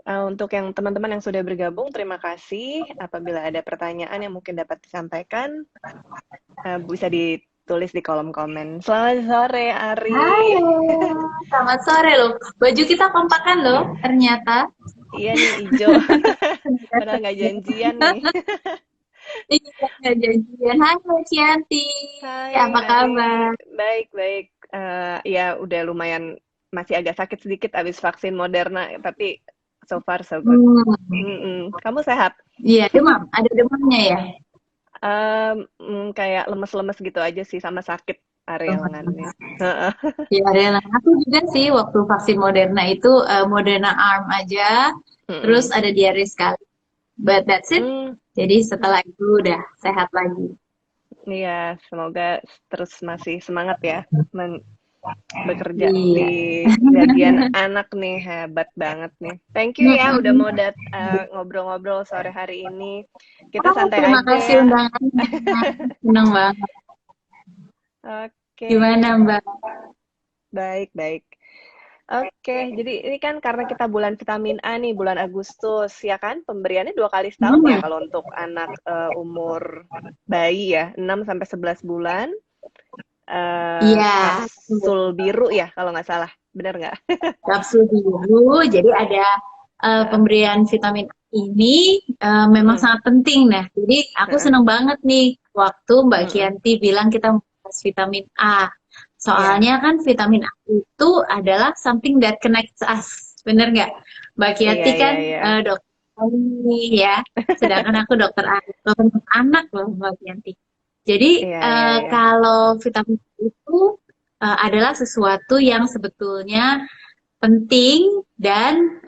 Untuk yang teman-teman yang sudah bergabung, terima kasih. Apabila ada pertanyaan yang mungkin dapat disampaikan, bisa ditulis di kolom komen. Selamat sore, Ari. Halo, selamat sore loh. Baju kita kompakan loh, ternyata. Iya nih, Ijo. Padahal nggak janjian nih. Iya, nggak janjian. Halo, Cianti. Hai, Apa Ari. kabar? Baik-baik. Ya, udah lumayan, masih agak sakit sedikit abis vaksin Moderna, tapi so far so good. Hmm, Kamu sehat? iya, demam. Ada demamnya ya? Kayak lemes-lemes gitu aja sih, sama sakit area lengannya. Heeh. Iya, Rela. Aku juga sih waktu vaksin Moderna itu Moderna Arm aja, terus Mm-mm. ada diare sekali. But that's it. Hmm, Jadi setelah itu udah sehat lagi. iya, semoga terus masih semangat ya bekerja Iya. di bagian anak nih, hebat banget nih. Thank you ya udah mau Mm-mm. ngobrol-ngobrol sore hari ini. Kita Oh, santai terima aja kasih ya. undangannya. Senang banget. Oke, Gimana, Mbak? baik-baik. Oke, jadi ini kan karena kita bulan vitamin A nih, bulan Agustus, ya kan? Pemberiannya 2 kali setahun ya Hmm. kalau untuk anak umur bayi ya, 6 sampai 11 bulan. Iya, Kapsul biru ya kalau nggak salah, benar nggak? kapsul biru. Jadi ada Heeh. pemberian vitamin A ini memang Mm-mm, sangat penting. Nah, jadi aku heeh, seneng banget nih waktu Mbak mm-mm. Kianti bilang kita membahas vitamin A. Iya, Soalnya kan vitamin A itu adalah something that connects us. Bener nggak? Mbak iya, Kianti iya, kan iya. dokter nih ya. Sedangkan aku dokter anak loh Mbak Kianti. Jadi Iya, iya, iya. kalau vitamin A itu adalah sesuatu yang sebetulnya penting dan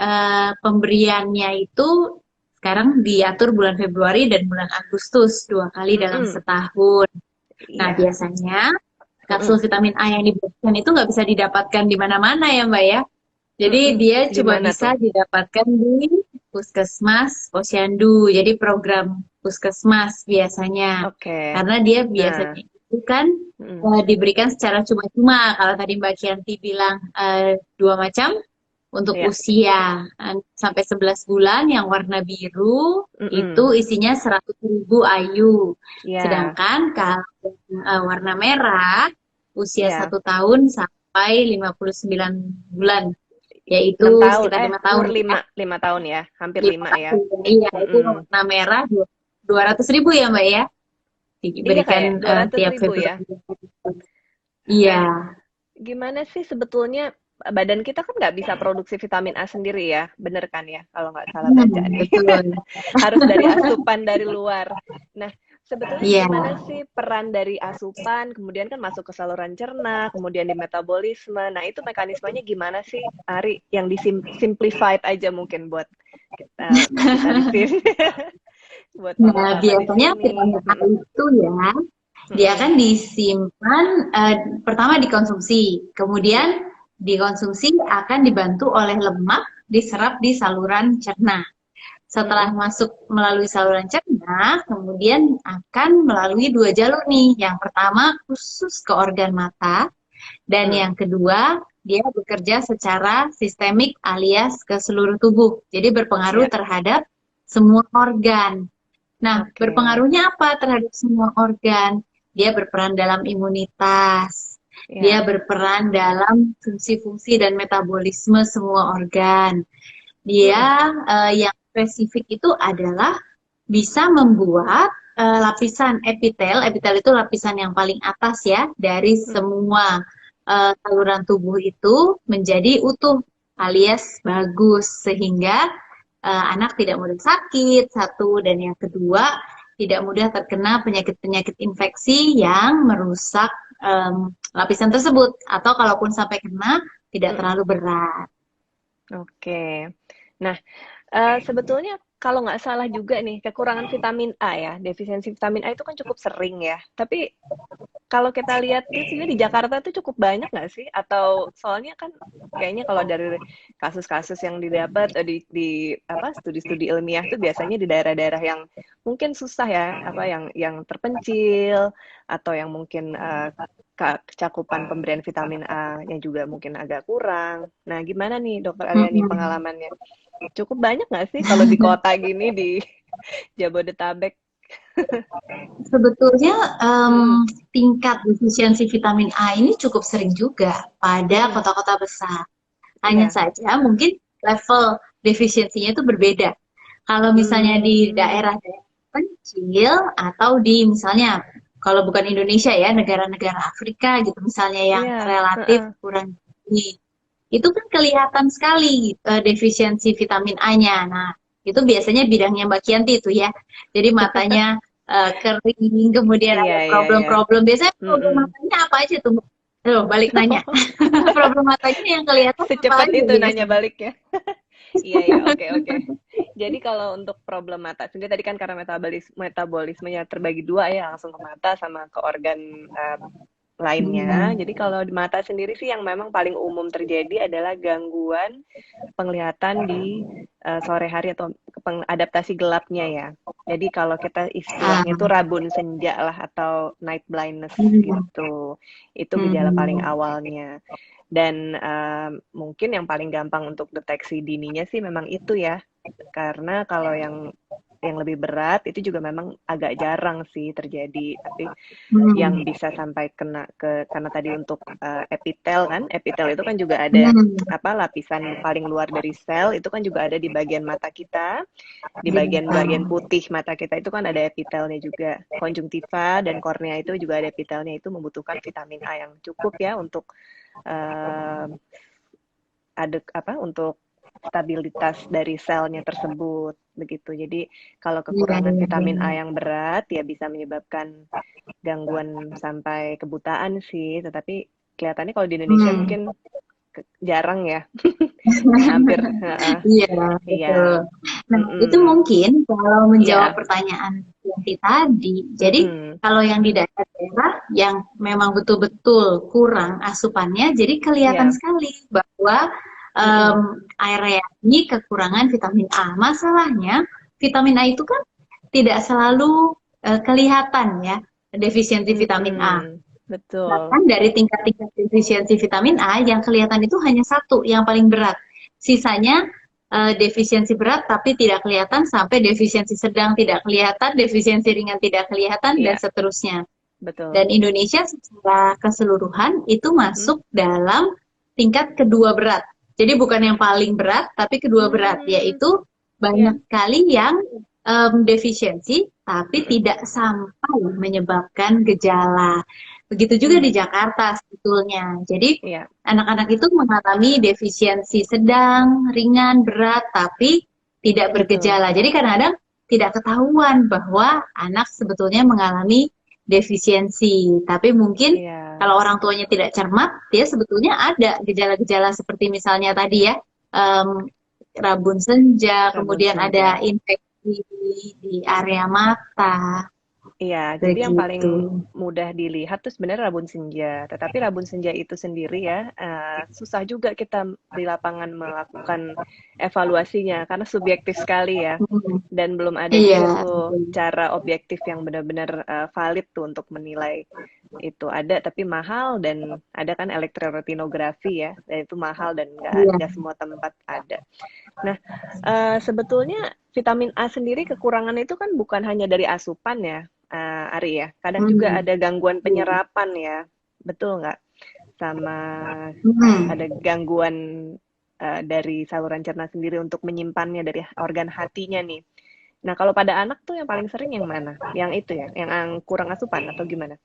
pemberiannya itu sekarang diatur bulan Februari dan bulan Agustus 2 kali dalam Mm-mm, setahun. Nah, iya. biasanya kapsul Mm-mm. vitamin A yang diberikan itu nggak bisa didapatkan di mana-mana ya, Mbak ya. Jadi Mm-mm. dia Di cuma mana bisa tuh? didapatkan di Puskesmas Posyandu. Jadi program Puskesmas biasanya. Oke. Karena dia Nah, biasanya itu kan mm-mm. diberikan secara cuma-cuma. Kalau tadi Mbak Kianti bilang 2 macam untuk Iya. usia sampai 11 bulan yang warna biru itu Mm-mm. isinya 100.000 IU. Iya, Sedangkan kalau warna merah usia iya. 1 tahun sampai 59 bulan, yaitu 6 tahun, sekitar 5 tahun umur ya. 5 tahun ya, hampir 5 5 ya. tahun. Iya, itu Mm-mm. warna merah 200.000 ya Mbak ya. Iya Diberikan kayak 200 tiap ribu ya. Februari. Iya. Nah, gimana sih sebetulnya badan kita kan nggak bisa produksi vitamin A sendiri ya, bener kan ya? Kalau nggak salah baca nih. Betul. Harus dari asupan dari luar. Nah, sebetulnya Iya. gimana sih peran dari asupan, kemudian kan masuk ke saluran cerna, kemudian di metabolisme. Nah, itu mekanismenya gimana sih, Ari? Yang disimplified aja mungkin buat kita di sini, buat Nah, mama-papa di biasanya sini. vitamin A itu ya, dia Mm-mm. kan disimpan, pertama dikonsumsi, kemudian dikonsumsi akan dibantu oleh lemak diserap di saluran cerna. Setelah Mm-mm. masuk melalui saluran cerna, kemudian akan melalui 2 jalur nih. Yang pertama khusus ke organ mata, dan Mm. yang kedua dia bekerja secara sistemik alias ke seluruh tubuh. Jadi berpengaruh Ya, terhadap semua organ. Nah, oke. berpengaruhnya apa terhadap semua organ? Dia berperan dalam imunitas, dia Ya. berperan dalam fungsi-fungsi dan metabolisme semua organ. Dia Mm-mm. yang spesifik itu adalah bisa membuat lapisan epitel. Epitel itu lapisan yang paling atas ya dari Mm. semua saluran tubuh itu menjadi utuh alias bagus sehingga anak tidak mudah sakit, satu, dan yang kedua tidak mudah terkena penyakit-penyakit infeksi yang merusak lapisan tersebut, atau kalaupun sampai kena tidak Mm-mm. terlalu berat. Oke. Nah, sebetulnya kalau nggak salah juga nih, kekurangan vitamin A ya, defisiensi vitamin A itu kan cukup sering ya. Tapi kalau kita lihat di sini di Jakarta tuh cukup banyak nggak sih? Atau soalnya kan kayaknya kalau dari kasus-kasus yang didapat di apa studi-studi ilmiah tuh biasanya di daerah-daerah yang mungkin susah ya, apa yang terpencil atau yang mungkin kecakupan pemberian vitamin A yang juga mungkin agak kurang. Nah, gimana nih Dokter Aryani Mm-mm. pengalamannya? Cukup banyak nggak sih kalau di kota gini di Jabodetabek? Sebetulnya Mm-mm. tingkat defisiensi vitamin A ini cukup sering juga pada Mm-mm. kota-kota besar. Hanya Iya. saja mungkin level defisiensinya itu berbeda. Kalau misalnya di Hmm. daerah kecil atau di misalnya kalau bukan Indonesia ya, negara-negara Afrika gitu misalnya yang Iya. relatif Heeh. kurang tinggi. Itu kan kelihatan sekali defisiensi vitamin A-nya. Nah, itu biasanya bidangnya Mbak Kianti itu ya. Jadi matanya kering, kemudian Iya, ada iya, iya. problem-problem. Biasanya problem Mm-mm. matanya apa aja tuh, Mbak? Loh, balik nanya. Problem matanya yang kelihatan apa Secepat aja itu nanya biasanya? balik ya. Iya, iya, oke, oke. Jadi kalau untuk problem mata sendiri tadi kan karena metabolismenya terbagi dua ya, langsung ke mata sama ke organ lainnya. Hmm. Jadi kalau di mata sendiri sih yang memang paling umum terjadi adalah gangguan penglihatan di sore hari atau adaptasi gelapnya ya. Jadi kalau kita Ah, istilahnya itu rabun senja lah atau night blindness hmm. gitu. Itu gejala paling Hmm. awalnya. Dan mungkin yang paling gampang untuk deteksi dininya sih memang itu ya. Karena kalau yang lebih berat itu juga memang agak jarang sih terjadi, tapi yang Hmm. bisa sampai kena ke karena tadi untuk epitel kan, epitel itu kan juga ada Hmm. apa lapisan paling luar dari sel itu kan juga ada di bagian mata kita, di bagian-bagian Iya. putih mata kita itu kan ada epitelnya juga. Konjungtiva dan kornea itu juga ada epitelnya, itu membutuhkan vitamin A yang cukup ya untuk uh, ada apa untuk stabilitas dari selnya tersebut begitu. Jadi kalau Iya, kekurangan iya, vitamin A iya. yang berat ya bisa menyebabkan gangguan sampai kebutaan sih. Tetapi kelihatannya kalau di Indonesia Hmm. mungkin jarang ya. Hampir, heeh. Iya, betul. Iya. Nah, itu Mm-mm. mungkin kalau menjawab Iya. pertanyaan Yanti tadi, jadi Mm-mm. kalau yang di daerah-daerah yang memang betul-betul kurang asupannya, jadi kelihatan Iya. sekali bahwa em, Mm-mm. area ini kekurangan vitamin A. Masalahnya, vitamin A itu kan tidak selalu kelihatan ya, defisiensi vitamin A. Mm-mm. Betul. Bahkan dari tingkat-tingkat defisiensi vitamin A yang kelihatan itu hanya satu yang paling berat. Sisanya defisiensi berat tapi tidak kelihatan sampai defisiensi sedang tidak kelihatan, defisiensi ringan tidak kelihatan dan Iya, seterusnya. betul. Dan Indonesia secara keseluruhan itu Hmm? masuk dalam tingkat kedua berat. Jadi bukan yang paling berat tapi kedua berat Hmm. yaitu Iya. banyak sekali yang defisiensi tapi Mm-mm. tidak sampai menyebabkan gejala. Begitu juga di Hmm. Jakarta sebetulnya. Jadi Iya. anak-anak itu mengalami defisiensi sedang, ringan, berat, tapi tidak Betul. bergejala. Jadi kadang-kadang tidak ketahuan bahwa anak sebetulnya mengalami defisiensi. Tapi mungkin Iya. kalau orang tuanya tidak cermat, dia sebetulnya ada gejala-gejala seperti misalnya tadi ya, em, rabun senja, Rabun kemudian ada senja. infeksi di area mata, Iya, jadi yang begitu. paling mudah dilihat tuh sebenarnya rabun senja. Tetapi rabun senja itu sendiri ya, susah juga kita di lapangan melakukan evaluasinya karena subjektif sekali ya. Hmm. Dan belum ada Iya, juga tuh betul. cara objektif yang benar-benar valid tuh untuk menilai itu. Ada tapi mahal dan ada kan elektroretinografi ya, dan itu mahal dan Iya. nggak semua tempat ada. Nah, sebetulnya vitamin A sendiri kekurangan itu kan bukan hanya dari asupan ya, Ari ya. Kadang juga Hmm. ada gangguan Iya. penyerapan ya, betul nggak? Sama Hmm. ada gangguan dari saluran cerna sendiri untuk menyimpannya dari organ hatinya nih. Nah, kalau pada anak tuh yang paling sering yang mana? Yang itu ya, yang kurang asupan atau gimana?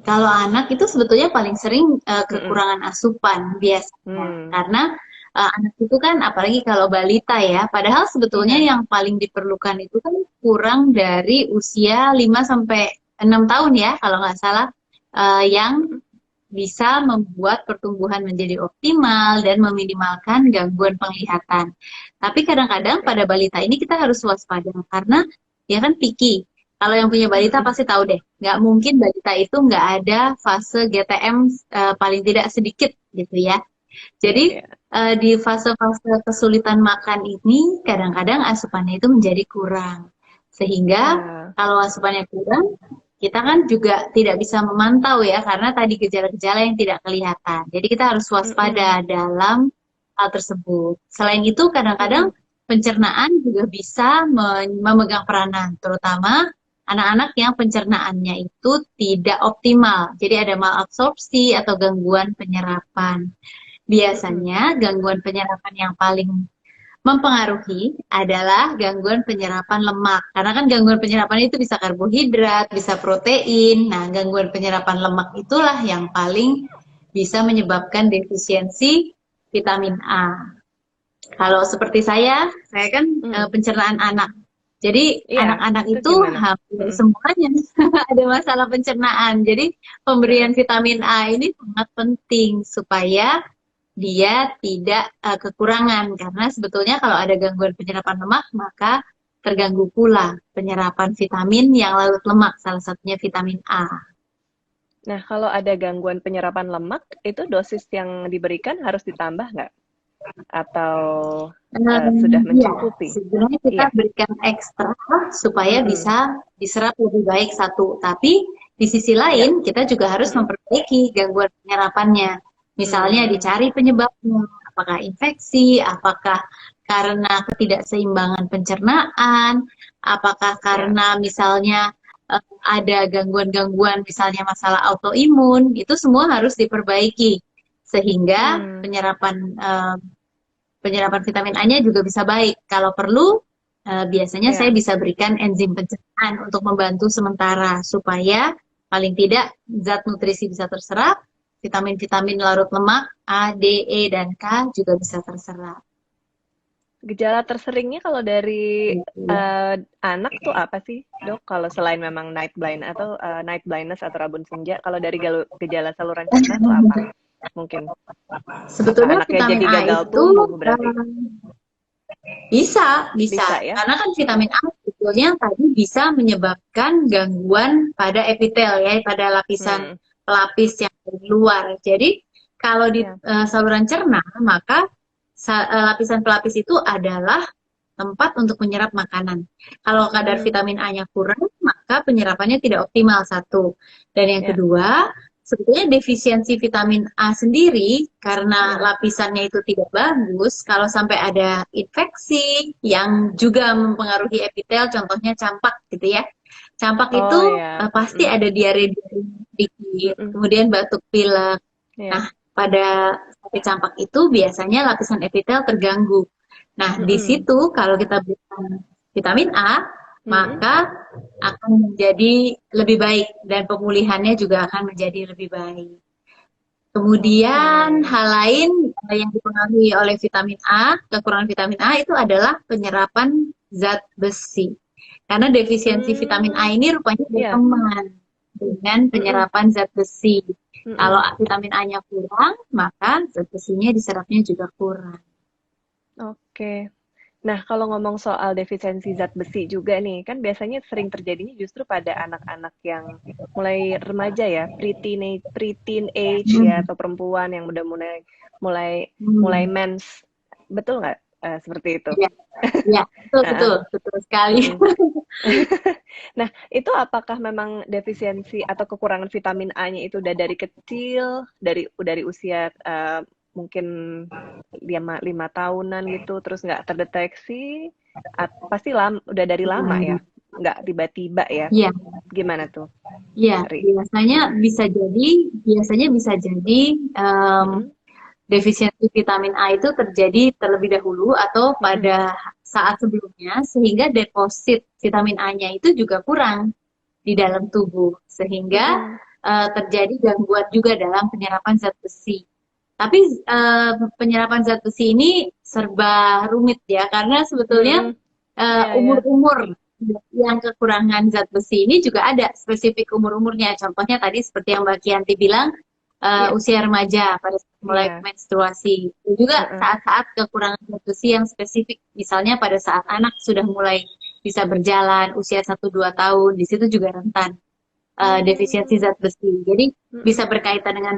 Kalau anak itu sebetulnya paling sering Mm-mm. kekurangan asupan biasanya. Hmm, Karena anak itu kan apalagi kalau balita ya, padahal sebetulnya iya, yang paling diperlukan itu kan kurang dari usia 5 sampai 6 tahun ya kalau nggak salah yang mm-mm. bisa membuat pertumbuhan menjadi optimal dan meminimalkan gangguan penglihatan. Tapi kadang-kadang Oke. pada balita ini kita harus waspada karena dia kan picky. Kalau yang punya balita Mm-mm. pasti tahu deh, nggak mungkin balita itu nggak ada fase GTM paling tidak sedikit gitu ya. Iya, Jadi iya. di fase-fase kesulitan makan ini kadang-kadang asupannya itu menjadi kurang. Sehingga Ah, kalau asupannya kurang, kita kan juga tidak bisa memantau ya karena tadi gejala-gejala yang tidak kelihatan. Jadi kita harus mm-mm. waspada dalam hal tersebut. Selain itu, kadang-kadang Mm-mm. pencernaan juga bisa memegang peranan, terutama anak-anak yang pencernaannya itu tidak optimal. Jadi ada malabsorpsi atau gangguan penyerapan. Mm-mm. Biasanya gangguan penyerapan yang paling mempengaruhi adalah gangguan penyerapan lemak. Karena kan gangguan penyerapan itu bisa karbohidrat, bisa protein. Nah, gangguan penyerapan lemak itulah yang paling bisa menyebabkan defisiensi vitamin A. Kalau seperti saya kan Mm. pencernaan anak. Jadi Iya, anak-anak itu itu gimana? hampir Mm-mm. semuanya ada masalah pencernaan. Jadi Heeh. pemberian vitamin A ini sangat penting supaya dia tidak kekurangan karena sebetulnya kalau ada gangguan penyerapan lemak maka terganggu pula penyerapan vitamin yang larut lemak, salah satunya vitamin A. Nah, kalau ada gangguan penyerapan lemak, itu dosis yang diberikan harus ditambah nggak? Atau sudah Iya, mencukupi? sebenarnya kita Iya. berikan ekstra supaya Mm-mm. bisa diserap lebih baik satu. Tapi di sisi Iya. lain kita juga harus Mm-mm. memperbaiki gangguan penyerapannya. Misalnya Hmm. dicari penyebabnya, apakah infeksi, apakah karena ketidakseimbangan pencernaan, apakah Ya. karena misalnya ada gangguan-gangguan misalnya masalah autoimun, itu semua harus diperbaiki sehingga Hmm. penyerapan vitamin A-nya juga bisa baik. Kalau perlu, biasanya saya Ya. bisa berikan enzim pencernaan untuk membantu sementara supaya paling tidak zat nutrisi bisa terserap, vitamin-vitamin larut lemak A, D, E, dan K juga bisa terserap. Gejala terseringnya kalau dari Gitu. anak tuh apa sih, Dok? Kalau selain memang night blindness atau rabun senja, kalau dari gejala saluran cerna tuh apa? Mungkin apa Sebetulnya anaknya vitamin jadi A gagal itu tumbuh berarti? bisa, bisa. Bisa ya? Karena kan vitamin A sebetulnya tadi bisa menyebabkan gangguan pada epitel ya, pada lapisan Hmm. pelapis yang dari luar. Jadi kalau di Ya. saluran cerna, maka lapisan pelapis itu adalah tempat untuk menyerap makanan. Kalau kadar Hmm. vitamin A-nya kurang, maka penyerapannya tidak optimal satu. Dan yang Ya. kedua, sebetulnya defisiensi vitamin A sendiri karena Ya. lapisannya itu tidak bagus, kalau sampai ada infeksi yang juga mempengaruhi epitel, contohnya campak gitu ya. Campak itu Oh ya. pasti Mm-mm. ada diare-diare dikit, Mm-mm. kemudian batuk pilek. Nah, Ya. pada sakit campak itu biasanya lapisan epitel terganggu. Nah, di Mm-mm. situ kalau kita berikan vitamin A, Mm-mm. maka akan menjadi lebih baik dan pemulihannya juga akan menjadi lebih baik. Kemudian Oke. hal lain yang dipengaruhi oleh vitamin A, kekurangan vitamin A itu adalah penyerapan zat besi. Karena defisiensi vitamin A Hmm. ini rupanya Ya. berteman dengan Mm-mm. penyerapan zat besi. Kalau Mm-mm. vitamin A-nya kurang, maka zat besinya diserapnya juga kurang. Oke. Nah, kalau ngomong soal defisiensi zat besi juga nih, kan biasanya sering terjadinya justru pada anak-anak yang mulai remaja ya, preteen age ya, Hmm. atau perempuan yang udah mulai mulai mulai Hmm. mens. Betul nggak? Seperti itu. Ya, ya, betul, Heeh. betul, betul sekali. Mm-mm. Nah, itu apakah memang defisiensi atau kekurangan vitamin A-nya itu udah dari kecil, dari usia mungkin lima tahunan gitu, terus nggak terdeteksi, pasti udah dari lama ya, nggak tiba-tiba ya. Iya, Gimana tuh, iya, Ri? biasanya bisa jadi em, Mm-mm. defisiensi vitamin A itu terjadi terlebih dahulu atau Mm-mm. pada saat sebelumnya sehingga deposit vitamin A-nya itu juga kurang di dalam tubuh sehingga Mm-mm. terjadi gangguan juga dalam penyerapan zat besi. Tapi penyerapan zat besi ini serba rumit ya karena sebetulnya Mm-mm. Iya, ya. umur-umur yang kekurangan zat besi ini juga ada spesifik umur-umurnya. Contohnya tadi seperti yang Mbak Kianti bilang, Iya, usia remaja pada saat mulai iya. menstruasi. Dan juga Heeh. saat-saat kekurangan zat besi yang spesifik, misalnya pada saat anak sudah mulai bisa berjalan, usia 1-2 tahun, di situ juga rentan defisiensi Hmm. zat besi. Jadi bisa Mm-mm. berkaitan dengan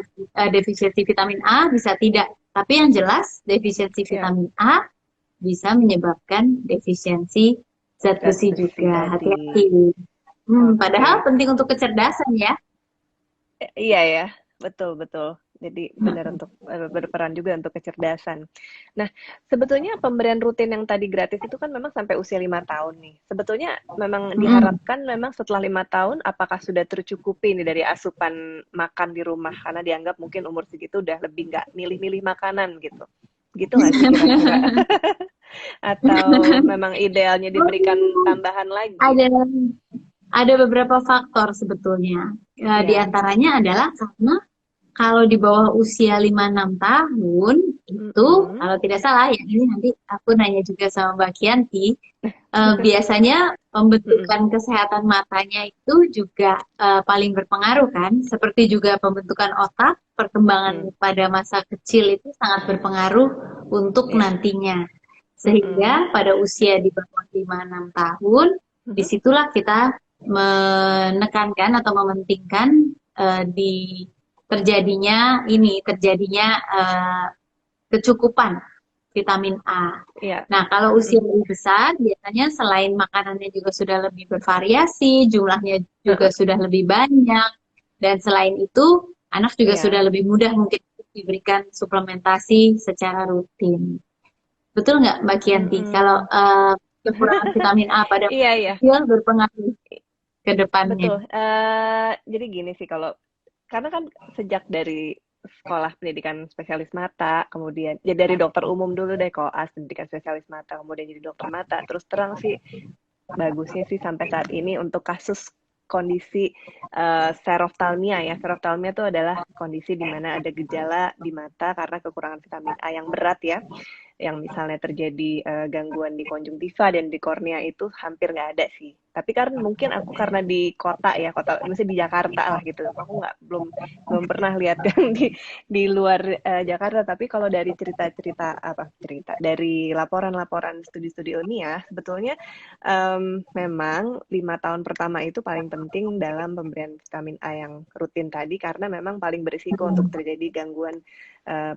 defisiensi vitamin A, bisa tidak. Tapi yang jelas defisiensi Ya, vitamin A bisa menyebabkan defisiensi zat zat besi besi juga. tadi. Hati-hati. Padahal Oke. penting untuk kecerdasan ya. Iya ya, betul betul. Jadi benar untuk berperan juga untuk kecerdasan. Nah, sebetulnya pemberian rutin yang tadi gratis itu kan memang sampai usia 5 tahun nih. Sebetulnya memang Mm-mm. diharapkan memang setelah 5 tahun, apakah sudah tercukupi nih dari asupan makan di rumah? Karena dianggap mungkin umur segitu udah lebih nggak milih-milih makanan gitu. Gitu nggak sih kira-kira? Atau memang idealnya diberikan tambahan lagi? Ada ada beberapa faktor sebetulnya. Di Ya. antaranya adalah karena kalau di bawah usia 5-6 tahun itu, Mm-mm. kalau tidak salah ya, ini nanti aku nanya juga sama Mbak Kianti, biasanya Mm-mm. pembentukan kesehatan matanya itu juga paling berpengaruh kan, seperti juga pembentukan otak, Mm. perkembangan pada masa kecil itu sangat berpengaruh untuk Ya. nantinya. Mm-mm. Sehingga pada usia di bawah 5-6 tahun, Mhm. disitulah kita menekankan atau mementingkan di terjadinya kecukupan vitamin A. Iya. Nah, kalau usia Mhm. lebih besar, biasanya selain makanannya juga sudah lebih bervariasi, jumlahnya juga Heeh. sudah lebih banyak, dan selain itu, anak juga sudah Iya. lebih mudah mungkin diberikan suplementasi secara rutin. Betul nggak, Mbak Kianti? Kalau Mhm. kekurangan vitamin A pada Iya, masa iya. kecil berpengaruh ke depannya. Betul. Jadi gini sih kalau karena kan sejak dari sekolah pendidikan spesialis mata, kemudian ya dari dokter umum dulu deh koas pendidikan spesialis mata, kemudian jadi dokter mata. Terus terang sih bagusnya sih sampai saat ini untuk kasus kondisi seroftalmia ya. Seroftalmia itu adalah kondisi di mana ada gejala di mata karena kekurangan vitamin A yang berat ya. Yang misalnya terjadi gangguan di konjungtiva dan di kornea itu hampir nggak ada sih. Tapi kan mungkin aku karena di kota ya, kota, misalnya di Jakarta lah gitu. Aku nggak belum pernah lihat yang di luar Jakarta. Tapi kalau dari cerita-cerita apa cerita dari laporan-laporan studi-studi ilmiah, sebetulnya memang 5 tahun pertama itu paling penting dalam pemberian vitamin A yang rutin tadi karena memang paling berisiko untuk terjadi gangguan uh,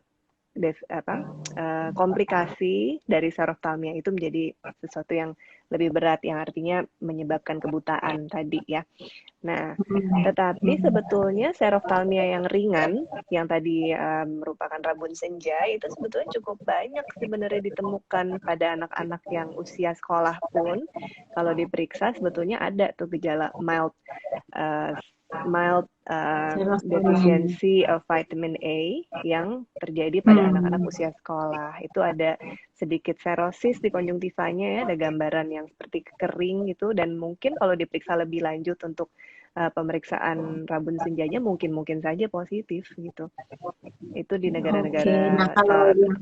komplikasi dari seroftalmia itu menjadi sesuatu yang lebih berat yang artinya menyebabkan kebutaan tadi ya. Nah, tetapi sebetulnya seroftalmia yang ringan yang tadi merupakan rabun senja itu sebetulnya cukup banyak sebenarnya ditemukan pada anak-anak yang usia sekolah pun kalau diperiksa sebetulnya ada tuh gejala uh, mild Serotonin. deficiency of vitamin A yang terjadi pada anak-anak Hmm. usia sekolah. Itu ada sedikit serosis di konjungtivanya ya, ada gambaran yang seperti kering gitu dan mungkin kalau diperiksa lebih lanjut untuk pemeriksaan rabun senjanya mungkin saja positif gitu. Itu di Oke, nah negara-negara kalau yang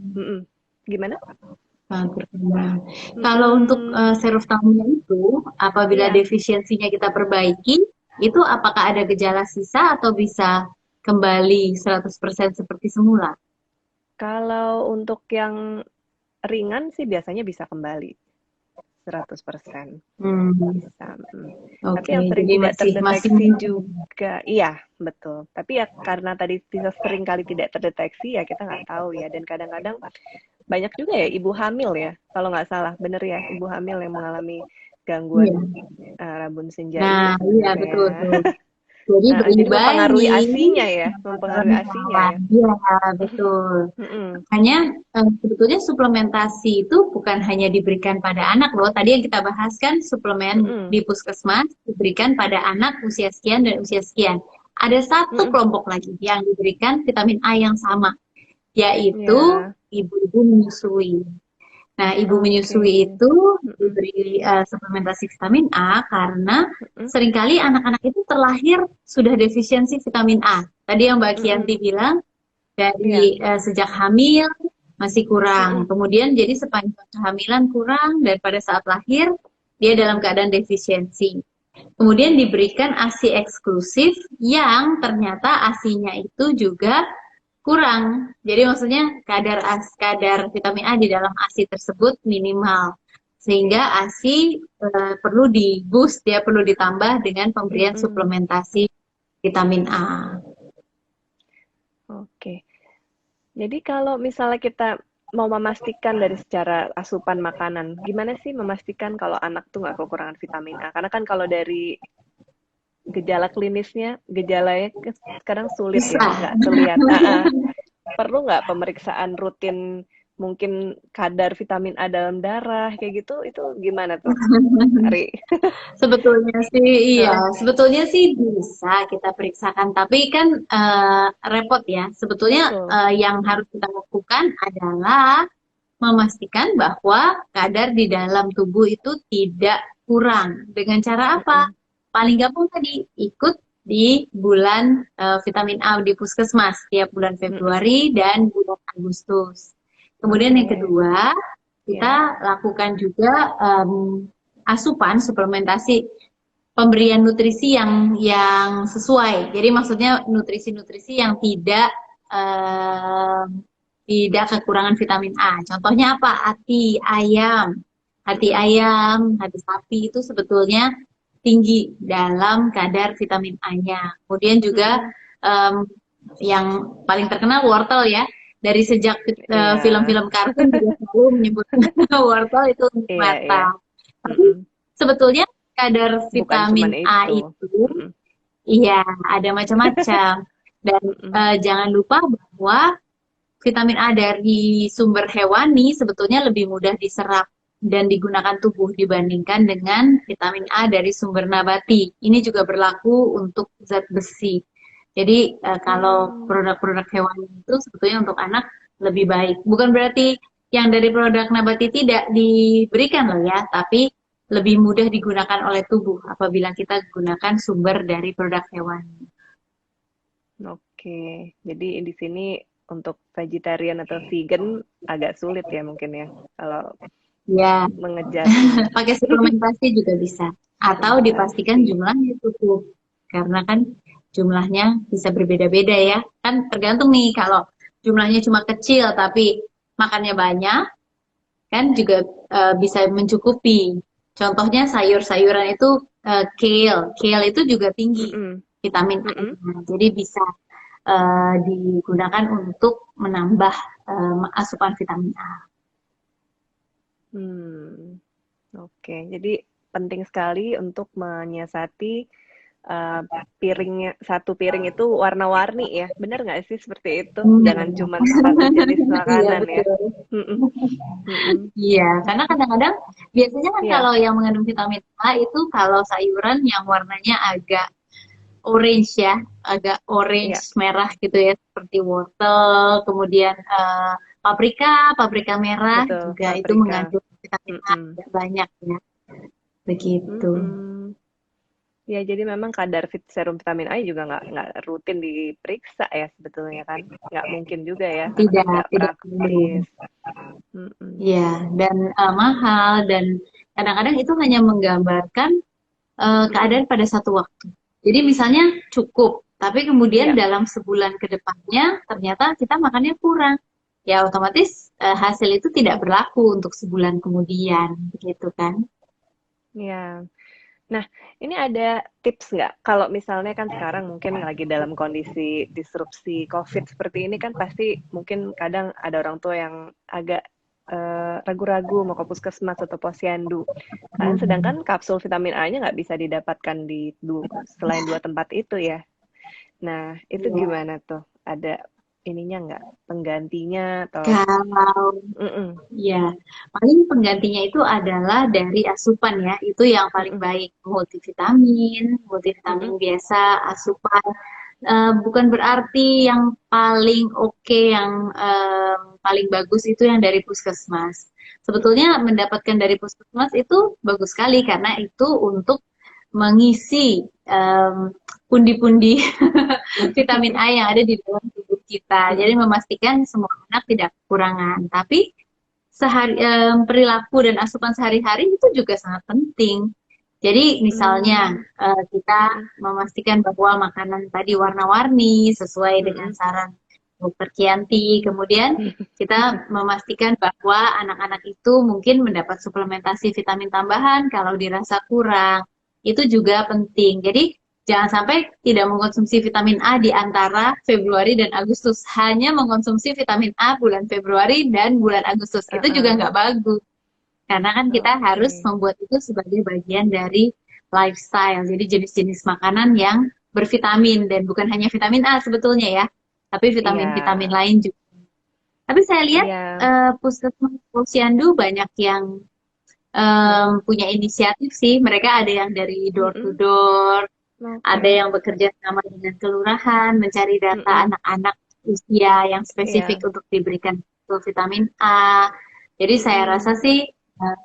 gimana? berkembang. Kalau untuk Mm-mm. seroftalmia itu, apabila Iya, defisiensinya kita perbaiki, itu apakah ada gejala sisa atau bisa kembali 100% seperti semula? kalau untuk yang ringan sih biasanya bisa kembali 100%. Hmm, Bisa. Tapi oke, yang sering jadi tidak masih masih terdeteksi mungkin. juga, iya betul. Tapi ya karena tadi bisa sering kali tidak terdeteksi ya kita nggak tahu ya. Dan kadang-kadang banyak juga ya ibu hamil ya, kalau nggak salah, bener ya, ibu hamil yang mengalami Iya. gangguan rabun senja Nah, itu iya betul sebenarnya. tuh. Jadi Jadi mempengaruhi bayi-bayi asinya ya, mempengaruhi asinya rentan. ya. Iya, betul. Mm-mm. Makanya sebetulnya suplementasi itu bukan hanya diberikan pada anak loh. Tadi yang kita bahas kan suplemen Mm-mm. di puskesmas diberikan pada anak usia sekian dan usia sekian. Ada satu Mm-mm. kelompok lagi yang diberikan vitamin A yang sama, yaitu Ya, ibu-ibu menyusui. Nah, ibu oke. menyusui itu Mm-mm. diberi suplementasi vitamin A karena Mm-mm. seringkali anak-anak itu terlahir sudah defisiensi vitamin A. Tadi yang Mbak Kianti Mm-mm. bilang Iya. dari sejak hamil masih kurang. Mm-mm. Kemudian jadi sepanjang kehamilan kurang dan pada saat lahir dia dalam keadaan defisiensi. Kemudian diberikan ASI eksklusif yang ternyata ASINya itu juga kurang. Jadi maksudnya kadar vitamin A di dalam ASI tersebut minimal. Sehingga ASI perlu di boost, dia perlu ditambah dengan pemberian Mm-mm. suplementasi vitamin A. Oke. Jadi kalau misalnya kita mau memastikan dari secara asupan makanan, gimana sih memastikan kalau anak tuh nggak kekurangan vitamin A? Karena kan kalau dari gejala klinisnya, gejalanya kadang sulit ya, Bisa. nggak terlihat. Perlu nggak pemeriksaan rutin, mungkin kadar vitamin A dalam darah kayak gitu, itu gimana tuh, Ari? Sebetulnya sih iya, Heeh, sebetulnya sih bisa kita periksakan, tapi kan repot ya. Sebetulnya betul. yang harus kita lakukan adalah memastikan bahwa kadar di dalam tubuh itu tidak kurang. Dengan cara apa? Mhm, Paling gampang tadi ikut di bulan vitamin A di puskesmas tiap bulan mhm. Februari dan bulan Agustus. Kemudian yang Oke, kedua, kita ya. lakukan juga asupan suplementasi pemberian nutrisi yang sesuai. Jadi maksudnya nutrisi-nutrisi yang tidak kekurangan vitamin A. Contohnya apa? Mhm, Hati sapi itu sebetulnya tinggi dalam kadar vitamin A-nya. Kemudian juga mhm. em, yang paling terkenal wortel ya. Dari sejak Iya. film-film kartun juga selalu menyebut wortel itu untuk Iya, iya. mata. Tapi Mhm. sebetulnya kadar Bukan cuman vitamin A itu. itu, Mhm, iya, ada macam-macam. Dan mhm. jangan lupa bahwa vitamin A dari sumber hewani sebetulnya lebih mudah diserap dan digunakan tubuh dibandingkan dengan vitamin A dari sumber nabati. Ini juga berlaku untuk zat besi. Jadi kalau Mmm, produk-produk hewani itu sebetulnya untuk anak lebih baik. Bukan berarti yang dari produk nabati tidak diberikan loh ya, tapi lebih mudah digunakan oleh tubuh apabila kita gunakan sumber dari produk hewani. oke. Jadi di sini untuk vegetarian atau vegan agak sulit ya mungkin ya, kalau Ya, mengejar ini, pakai suplementasi juga bisa. Atau dipastikan suplementasi. jumlahnya cukup. Karena kan jumlahnya bisa berbeda-beda ya. Kan tergantung nih kalau jumlahnya cuma kecil tapi makannya banyak, kan juga bisa mencukupi. Contohnya sayur-sayuran itu kale. Kale itu juga tinggi Mhm, vitamin mhm. A-nya. Jadi bisa digunakan untuk menambah asupan vitamin A. Mmm, oke. Jadi penting sekali untuk menyiasati, eee, piringnya, satu piring itu warna-warni ya, bener nggak sih seperti itu? Jangan Hmm. cuman satu jenis Iya makanan ya? betul. Mhm, mhm. Iya, karena kadang-kadang biasanya kan Iya, kalau yang mengandung vitamin A itu kalau sayuran yang warnanya agak orange ya, agak orange iya, merah gitu ya, seperti wortel, kemudian paprika merah betul, juga itu paprika. mengandung vitamin A Mhm, agak banyak ya, begitu. mhm. Ya, jadi memang kadar serum vitamin A juga nggak rutin diperiksa ya sebetulnya kan? Nggak mungkin juga ya, karena kan nggak Tidak perlu. praktis. Mhm, Iya, dan mahal dan kadang-kadang itu hanya menggambarkan mhm. keadaan pada satu waktu. Jadi misalnya cukup, tapi kemudian Iya, dalam sebulan ke depannya ternyata kita makannya kurang. Ya otomatis hasil itu tidak berlaku untuk sebulan kemudian, gitu kan? iya. Nah, ini ada tips nggak? Kalau misalnya kan sekarang mungkin lagi dalam kondisi disrupsi COVID seperti ini kan pasti mungkin kadang ada orang tua yang agak ragu-ragu mau ke puskesmas atau posyandu. Kan Hmm. sedangkan kapsul vitamin A-nya nggak bisa didapatkan di selain dua tempat itu ya. Nah, itu Ya. gimana tuh? Ada ininya nggak? Penggantinya atau? Kalau Mm-mm, ya, paling penggantinya itu adalah dari asupan ya, itu yang paling mm-mm, baik. Multivitamin mm-mm, biasa, asupan. Bukan berarti yang paling oke, yang paling bagus itu yang dari puskesmas. Sebetulnya mm-mm, mendapatkan dari puskesmas itu bagus sekali karena itu untuk mengisi pundi-pundi vitamin A yang ada di dalam tubuh kita. Jadi mm-mm, memastikan semua anak tidak kekurangan. Tapi perilaku dan asupan sehari-hari itu juga sangat penting. Jadi misalnya mm, kita mm-mm, memastikan bahwa makanan tadi warna-warni sesuai dengan mm-mm. saran Dokter Kianti. Kemudian kita memastikan bahwa anak-anak itu mungkin mendapat suplementasi vitamin tambahan kalau dirasa kurang. Itu juga penting. Jadi jangan sampai tidak mengkonsumsi vitamin A di antara Februari dan Agustus. Hanya mengkonsumsi vitamin A bulan Februari dan bulan Agustus. Itu juga Heeh, nggak bagus. Karena kan kita harus oke. membuat itu sebagai bagian dari lifestyle. Jadi jenis-jenis makanan yang bervitamin dan bukan hanya vitamin A sebetulnya ya, tapi Iya, vitamin-vitamin lain juga. Tapi saya lihat iya, Puskesmas Posyandu banyak yang punya inisiatif sih. Mereka ada yang dari door to mm-mm, door, ada oke, yang bekerja sama dengan kelurahan, mencari data mm-mm, anak-anak usia yang iya, spesifik untuk diberikan vitamin A. Jadi saya mm-mm. rasa sih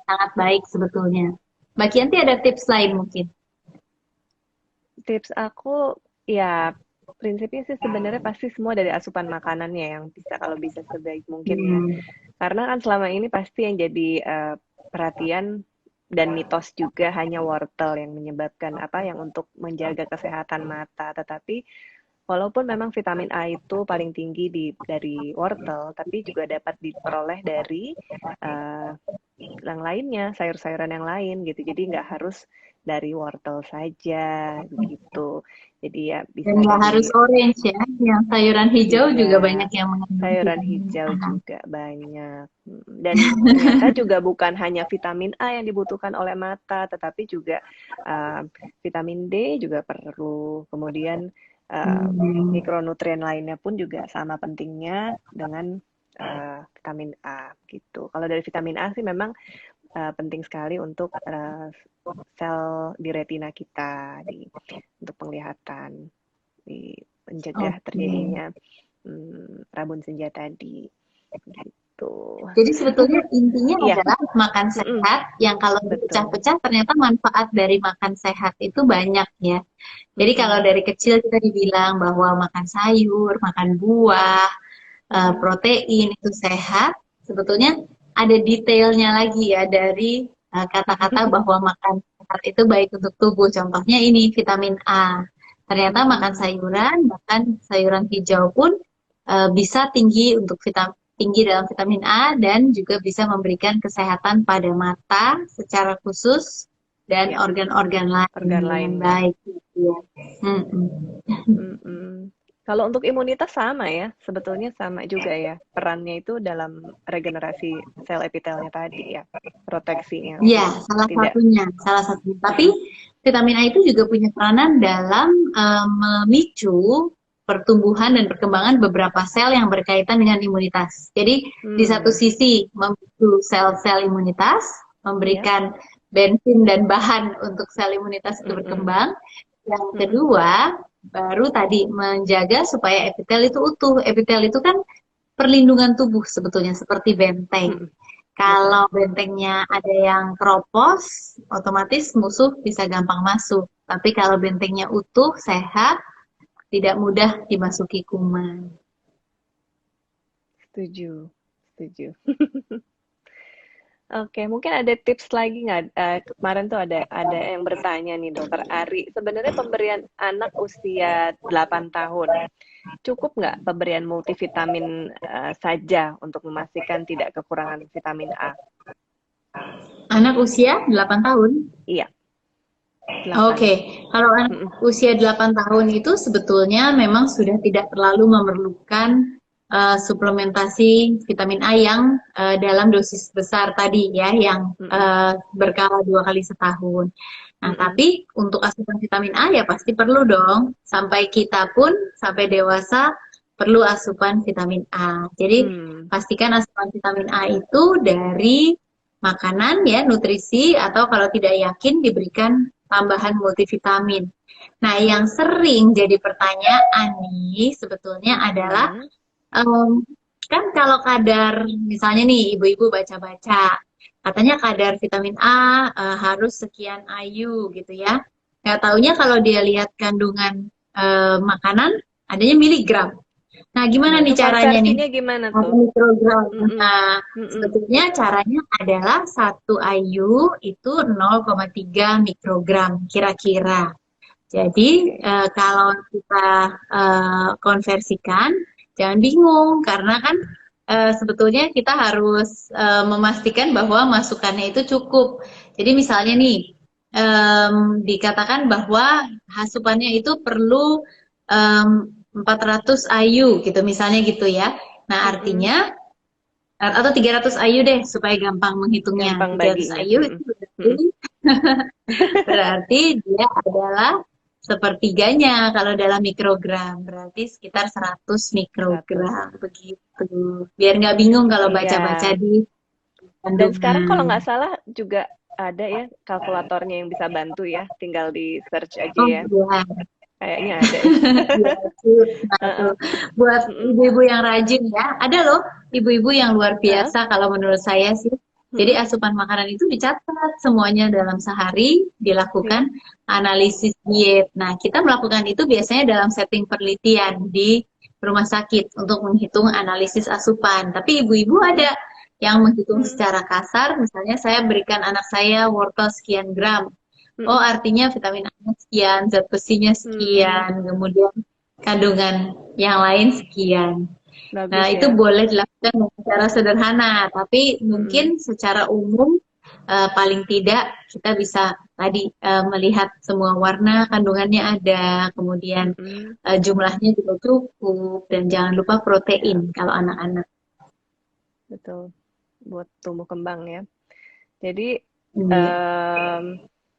sangat baik sebetulnya. Mbak Kianti ada tips lain mungkin? Tips aku, ya prinsipnya sih sebenarnya pasti semua dari asupan makanannya yang bisa kalau bisa sebaik mungkin ya. Hmm. Karena kan selama ini pasti yang jadi perhatian dan mitos juga hanya wortel yang menyebabkan apa yang untuk menjaga kesehatan mata. Tetapi walaupun memang vitamin A itu paling tinggi dari wortel, tapi juga dapat diperoleh dari uh, yang lainnya, sayur-sayuran yang lain gitu. Jadi nggak harus dari wortel saja begitu. Jadi ya Dan bisa nggak harus dari orange ya, yang sayuran hijau juga iya, banyak yang mengandung sayuran vitamin hijau A. juga banyak. Dan ternyata juga bukan hanya vitamin A yang dibutuhkan oleh mata, tetapi juga uh, vitamin D juga perlu. Kemudian Hmm. mikronutrien lainnya pun juga sama pentingnya dengan vitamin A gitu. Kalau dari vitamin A sih memang penting sekali untuk sel di retina kita, untuk penglihatan, di mencegah Oke. terjadinya rabun senja tadi gitu. Jadi sebetulnya intinya Iya, adalah makan mm-mm, sehat yang kalau betul. dipecah-pecah ternyata manfaat dari makan sehat itu banyak ya. Jadi kalau Mm-mm, dari kecil kita dibilang bahwa makan sayur, makan buah, mm-mm, protein itu sehat, sebetulnya ada detailnya lagi ya dari kata-kata bahwa makan sehat itu baik untuk tubuh. Contohnya ini vitamin A. Ternyata makan mm-mm, sayuran, bahkan sayuran hijau pun bisa tinggi dalam vitamin A dan juga bisa memberikan kesehatan pada mata secara khusus dan ya, organ-organ lain organ dengan lainnya. baik gitu ya. Mm-mm. Mm-mm. Kalau untuk imunitas sama ya, sebetulnya sama juga ya. Perannya itu dalam regenerasi sel epitelnya tadi ya, proteksinya Iya, untuk salah tidak. satunya, salah satunya. Tapi Mm-mm, vitamin A itu juga punya peranan dalam memicu pertumbuhan dan perkembangan beberapa sel yang berkaitan dengan imunitas. Jadi di satu hmm, sisi memicu sel-sel imunitas, ya, memberikan bensin dan bahan untuk sel imunitas itu mm-mm, berkembang. Yang mm-mm, kedua, baru tadi menjaga supaya epitel itu utuh. Epitel itu kan perlindungan tubuh sebetulnya seperti benteng. mm-mm, betul. Kalau bentengnya ada yang keropos, otomatis musuh bisa gampang masuk. Tapi kalau bentengnya utuh, sehat, tidak mudah dimasuki kuman. Setuju, setuju. Oke, mungkin ada tips lagi nggak? Kemarin tuh ada yang bertanya nih, Dokter Ari. Sebenarnya pemberian anak usia 8 tahun, cukup nggak pemberian multivitamin saja untuk memastikan tidak kekurangan vitamin A? Anak usia 8 tahun. Iya, 8. Oke, kalau anak Mm-mm, usia 8 tahun itu sebetulnya memang sudah tidak terlalu memerlukan suplementasi vitamin A yang dalam dosis besar tadi ya, yang mm-mm, berkala 2 kali setahun. Nah, mm-mm, tapi untuk asupan vitamin A ya pasti perlu dong. Sampai kita pun, sampai dewasa, perlu asupan vitamin A. Jadi, hmm, pastikan asupan vitamin A itu dari makanan ya, nutrisi, atau kalau tidak yakin diberikan tambahan multivitamin. Nah, yang sering jadi pertanyaan nih sebetulnya adalah mm-mm, em, kan kalau kadar misalnya nih ibu-ibu baca-baca katanya kadar vitamin A harus sekian IU gitu ya. Nggak taunya kalau dia lihat kandungan makanan adanya miligram. Nah, Nah, gimana itu nih caranya nih? konversinya gimana Satu tuh? mikrogram. Mm-mm, Nah, mm-mm, sebetulnya caranya adalah 1 IU itu 0,3 mikrogram kira-kira. Jadi oke. kalau kita konversikan, jangan bingung karena kan sebetulnya kita harus memastikan bahwa masukannya itu cukup. Jadi misalnya nih dikatakan bahwa asupannya itu perlu 400 IU gitu, misalnya gitu ya. Nah Mm-mm, artinya atau 300 IU deh supaya gampang menghitungnya. gampang 300 baginya. IU Mm-mm, itu berarti mm-mm, Berarti dia adalah sepertiganya kalau dalam mikrogram. Berarti sekitar 100 100. mikrogram begitu. Biar nggak bingung kalau baca-baca Iya. di Dan sekarang kalau kandungan. nggak salah juga ada ya kalkulatornya yang bisa bantu ya. Tinggal di search aja Oh ya. iya, Kayaknya ada ya. iya sip. Nah, tuh. Heeh. Buat Mm-mm. ibu-ibu yang rajin ya, ada loh ibu-ibu yang luar Heeh. biasa kalau menurut saya sih. Jadi Mm-mm. asupan makanan itu dicatat semuanya dalam sehari, dilakukan Iya. analisis diet. Nah, kita melakukan itu biasanya dalam setting penelitian di rumah sakit untuk menghitung analisis asupan. Tapi ibu-ibu Mm-mm. ada yang menghitung Mm. secara kasar, misalnya saya berikan anak saya wortel sekian gram. Oh, Mm-mm. artinya vitamin A-nya sekian, zat besinya Hmm, sekian, kemudian kandungan yang lain sekian. Nah, bagus itu ya. boleh dilakukan dengan cara sederhana, tapi mungkin Mm-mm. secara umum paling tidak kita bisa tadi melihat semua warna kandungannya ada, kemudian Mm-mm. jumlahnya juga cukup, dan jangan lupa protein Ya, kalau anak-anak. betul. Buat tumbuh kembang ya. Jadi Iya. em,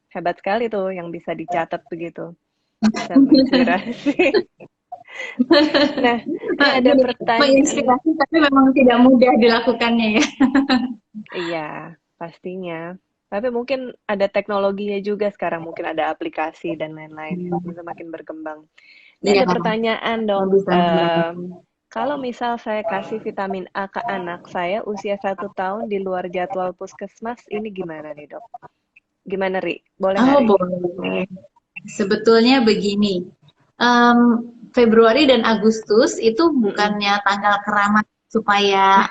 hebat sekali tuh yang bisa dicatat begitu. Bisa menginspirasi. Nah, ini ada Gini, pertanyaan. menginspirasi tapi memang tidak mudah dilakukannya ya. Iya, pastinya. Tapi mungkin ada teknologinya juga sekarang. Mungkin ada aplikasi dan lain-lain ya. Bisa makin berkembang. Ini Iya, ada pertanyaan dok. yang bisa membantu. Kalau misal saya kasih vitamin A ke anak saya usia 1 tahun di luar jadwal puskesmas, ini gimana nih dok? Gimana Ri? Boleh nggak Oh, Ri? boleh. Sebetulnya begini, em, Februari dan Agustus itu Mm-mm. bukannya tanggal keramat supaya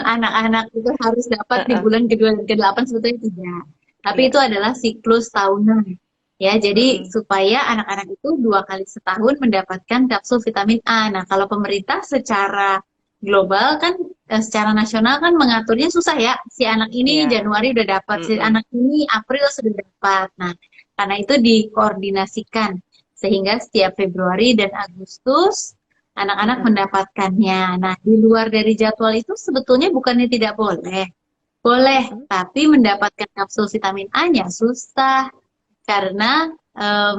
anak-anak itu harus dapat di Heeh. bulan kedua dan ke-8 sebetulnya tidak. Tapi Iya. itu adalah siklus tahunan. Ya, jadi Mm-mm. supaya anak-anak itu 2 kali setahun mendapatkan kapsul vitamin A. Nah, kalau pemerintah secara global kan, secara nasional kan mengaturnya susah ya. Si anak ini Iya. Januari udah dapat, si Mm-mm. anak ini April sudah dapat. Nah, karena itu dikoordinasikan sehingga setiap Februari dan Agustus anak-anak Mm-mm. mendapatkannya. Nah, di luar dari jadwal itu sebetulnya bukannya tidak boleh. Boleh, Mm-mm. tapi mendapatkan kapsul vitamin A-nya susah karena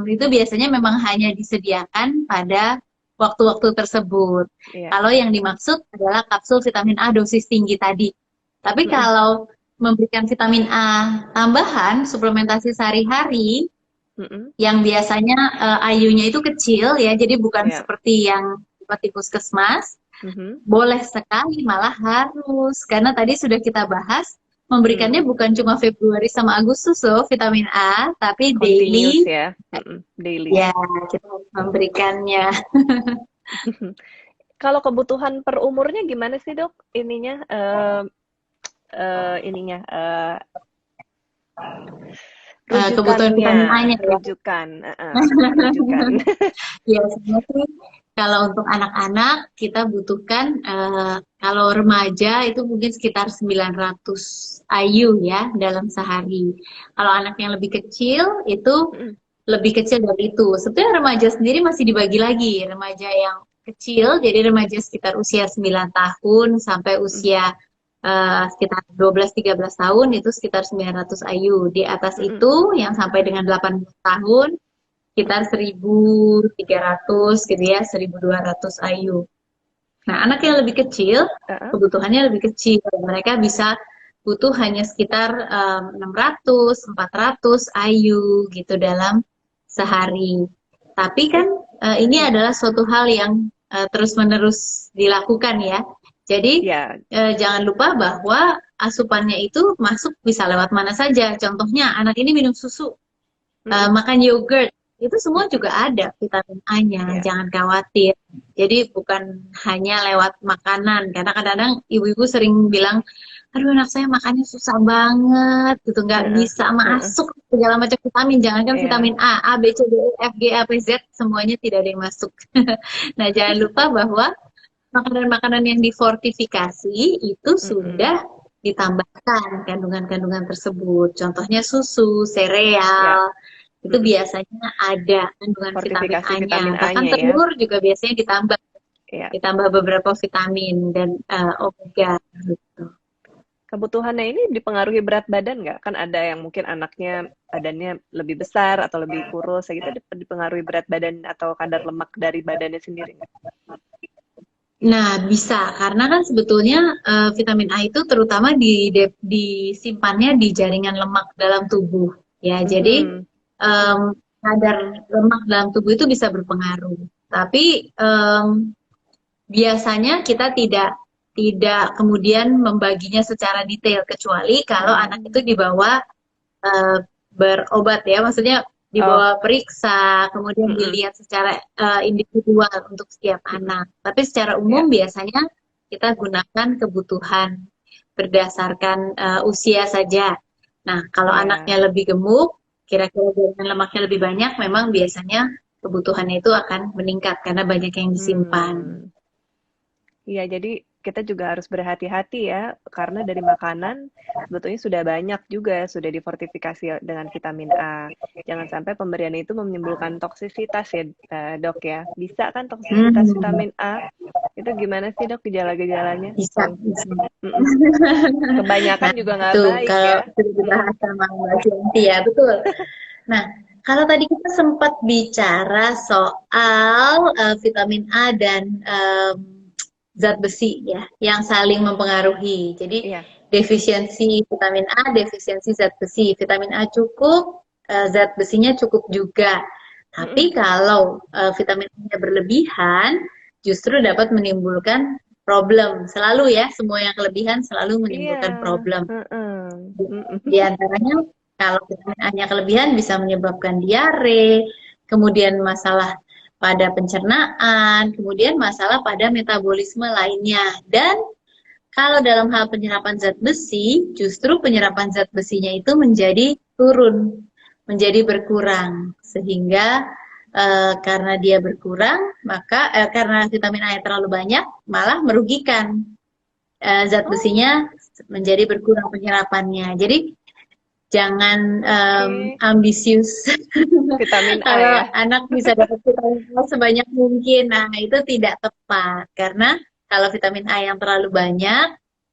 itu biasanya memang hanya disediakan pada waktu-waktu tersebut. Iya. Kalau yang dimaksud adalah kapsul vitamin A dosis tinggi tadi. Tapi Mm-mm. kalau memberikan vitamin A tambahan, suplementasi sehari-hari, Mm-mm. yang biasanya IU-nya itu kecil ya, jadi bukan Iya. seperti yang di puskesmas, Mhm. boleh sekali, malah harus. Karena tadi sudah kita bahas, memberikannya Mm. bukan cuma Februari sama Agustus loh, vitamin A, tapi Continuous daily, ya. Mm-mm. Daily. ya kita harus memberikannya. Kalau kebutuhan per umurnya gimana sih dok? Ininya, ininya, Kebutuhan rujukannya, vitamin A-nya ya. rujukan, rujukan. Biasanya sih kalau untuk anak-anak kita butuhkan kalau remaja itu mungkin sekitar 900 IU ya dalam sehari. Kalau anak yang lebih kecil itu Mm-mm. lebih kecil dari itu. Sebetulnya remaja sendiri masih dibagi lagi. Remaja yang kecil, jadi remaja sekitar usia 9 tahun sampai Mm-mm. usia sekitar 12-13 tahun itu sekitar 900 IU. Di atas Mm-mm. itu yang sampai dengan 18 tahun sekitar 1.300 gitu ya, 1.200 IU. Nah, anak yang lebih kecil, Uh-uh. kebutuhannya lebih kecil. Mereka bisa butuh hanya sekitar 600, 400 IU gitu dalam sehari. Tapi kan ini Mm. adalah suatu hal yang terus-menerus dilakukan ya. Jadi Ya. jangan lupa bahwa asupannya itu masuk bisa lewat mana saja. Contohnya anak ini minum susu, Mm-mm. makan yogurt, itu semua juga Mm-mm. ada vitamin A-nya, Ya. jangan khawatir. Jadi bukan hanya lewat makanan, karena kadang-kadang ibu-ibu sering bilang, aduh anak saya makannya susah banget, gitu nggak Uh-uh. bisa Uh-uh. masuk segala macam vitamin. Jangankan Ya. vitamin A, A, B, C, D, E, F, G, A, P, Z, semuanya tidak ada yang masuk. Nah, jangan lupa bahwa makanan-makanan yang difortifikasi itu Mm-mm. sudah ditambahkan kandungan-kandungan tersebut. Contohnya susu, Ya. sereal, itu Mm-mm. biasanya ada kandungan vitamin Fortifikasi A-nya. vitamin Bahkan A-nya ya. telur juga biasanya ditambah, Ya. ditambah beberapa vitamin dan omega gitu. Kebutuhannya ini dipengaruhi berat badan nggak? Kan ada yang mungkin anaknya badannya lebih besar atau lebih kurus, gitu dipengaruhi berat badan atau kadar lemak dari badannya sendiri nggak? Nah, bisa karena kan sebetulnya vitamin A itu terutama disimpannya di jaringan lemak dalam tubuh ya. Jadi Mhm. kadar lemak dalam tubuh itu bisa berpengaruh. Tapi biasanya kita tidak kemudian membaginya secara detail kecuali kalau anak itu Hmm. dibawa eh, berobat ya, maksudnya Oh. dibawa periksa, kemudian Mhm. dilihat secara individual untuk setiap Mhm. anak. Tapi secara Ya. umum biasanya kita gunakan kebutuhan berdasarkan usia saja. Nah, kalau anaknya Ya. lebih gemuk, kira-kira jaringan lemaknya lebih banyak, memang biasanya kebutuhannya itu akan meningkat karena banyak yang disimpan. Hmm. Iya, jadi kita juga harus berhati-hati ya, karena dari makanan sebetulnya sudah banyak juga, sudah difortifikasi dengan vitamin A. Jangan sampai pemberian itu menimbulkan toksisitas ya, Dok ya. Bisa kan toksisitas Hmm, vitamin A? Itu gimana sih, Dok, gejala-gejalanya? bisa, bisa. Mm-mm. Kebanyakan Nah, juga nggak itu baik kalau ya. sudah Mm-mm. dibahas sama Mbak Sinti ya, betul. Nah, kalau tadi kita sempat bicara soal vitamin A dan zat besi ya, yang saling mempengaruhi. Jadi Iya. defisiensi vitamin A, defisiensi zat besi. Vitamin A cukup, zat besinya cukup juga. Tapi Mm-mm. kalau vitamin A berlebihan, justru dapat menimbulkan problem. Selalu ya, semua yang kelebihan selalu Iya. menimbulkan problem. Heeh. Di antaranya kalau vitamin A-nya kelebihan bisa menyebabkan diare, kemudian masalah pada pencernaan, kemudian masalah pada metabolisme lainnya. Dan kalau dalam hal penyerapan zat besi, justru penyerapan zat besinya itu menjadi turun, menjadi berkurang. Sehingga karena dia berkurang, maka karena vitamin A yang terlalu banyak, malah merugikan zat Oh, besinya menjadi berkurang penyerapannya. Jadi jangan oke. ambisius. Vitamin A Kalau ya. anak bisa dapat vitamin A sebanyak mungkin, nah itu tidak tepat karena kalau vitamin A yang terlalu banyak,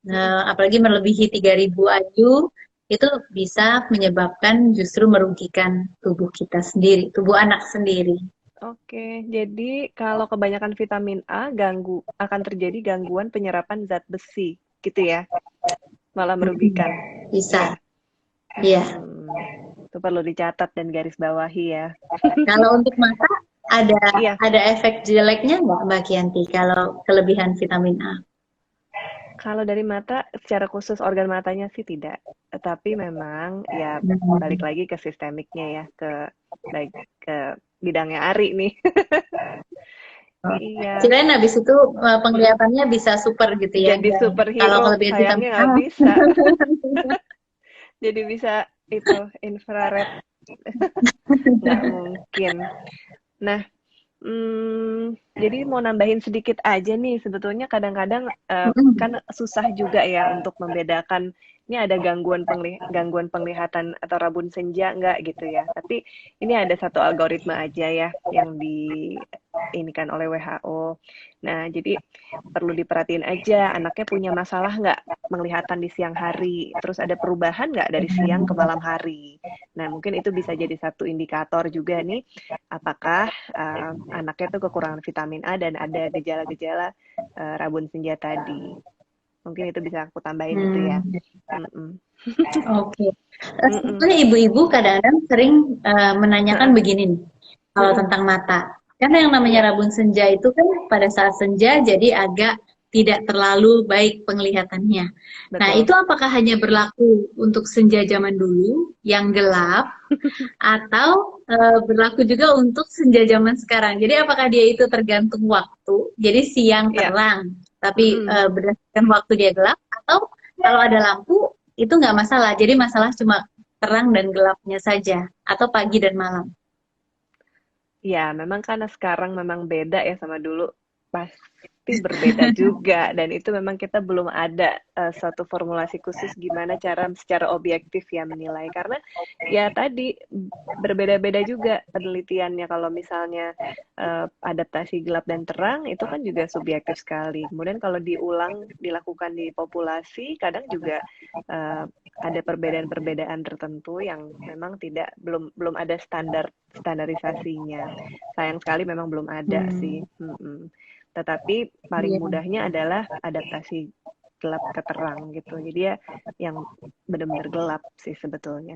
Mm-mm. apalagi melebihi 3000 IU, itu bisa menyebabkan justru merugikan tubuh kita sendiri, tubuh anak sendiri. Oke, jadi kalau kebanyakan vitamin A akan terjadi gangguan penyerapan zat besi, gitu ya, malah merugikan. Bisa, Ya, ya. itu perlu dicatat dan garis bawahi ya. Kalau untuk mata ada Iya, ada efek jeleknya nggak Mbak Kianti kalau kelebihan vitamin A? kalau dari mata, secara khusus organ matanya sih tidak. Tapi memang ya balik Hmm. lagi ke sistemiknya ya, baik ke bidangnya Ari nih. Iya, Kirain habis itu mm-mm. penglihatannya bisa super gitu ya. Jadi Kalau superhero, kelebihan sayangnya vitamin A. nggak bisa. Jadi bisa itu infrared, nggak mungkin. Nah, jadi mau nambahin sedikit aja nih, sebetulnya kadang-kadang kan Mm-mm. susah juga ya untuk membedakan ini ada gangguan penglihatan atau rabun senja nggak gitu ya. Tapi ini ada satu algoritma aja ya yang ini kan oleh WHO. Nah, jadi perlu diperhatiin aja anaknya punya masalah nggak penglihatan di siang hari, terus ada perubahan nggak dari siang ke malam hari. Nah, mungkin itu bisa jadi satu indikator juga nih, apakah anaknya tuh kekurangan vitamin A dan ada gejala-gejala rabun senja tadi. Mungkin itu bisa aku tambahin itu ya. Hmm, Mm-mm. Oke. Mm-mm. Sebetulnya ibu-ibu kadang-kadang sering menanyakan Heeh. begini nih, kalau Mm-mm. tentang mata. Karena yang namanya Iya, rabun senja itu kan pada saat senja jadi agak tidak terlalu baik penglihatannya. Nah, betul. itu apakah hanya berlaku untuk senja zaman dulu yang gelap atau berlaku juga untuk senja zaman sekarang. Jadi apakah dia itu tergantung waktu, jadi siang Iya. terang, tapi Mm-mm. berdasarkan waktu dia gelap, atau kalau ada lampu itu nggak masalah. Jadi masalah cuma terang dan gelapnya saja, atau pagi dan malam. Ya, memang karena sekarang memang beda ya sama dulu. Pas pasti berbeda juga, dan itu memang kita belum ada suatu formulasi khusus gimana cara secara objektif ya menilai, karena ya tadi berbeda-beda juga penelitiannya. Kalau misalnya adaptasi gelap dan terang itu kan juga subjektif sekali. Kemudian kalau dilakukan di populasi, kadang juga uh, ada perbedaan-perbedaan tertentu yang memang belum ada standarisasinya. Sayang sekali memang belum ada sih. Tetapi paling Iya. mudahnya adalah adaptasi gelap ke terang gitu. Jadi ya yang benar-benar gelap sih sebetulnya.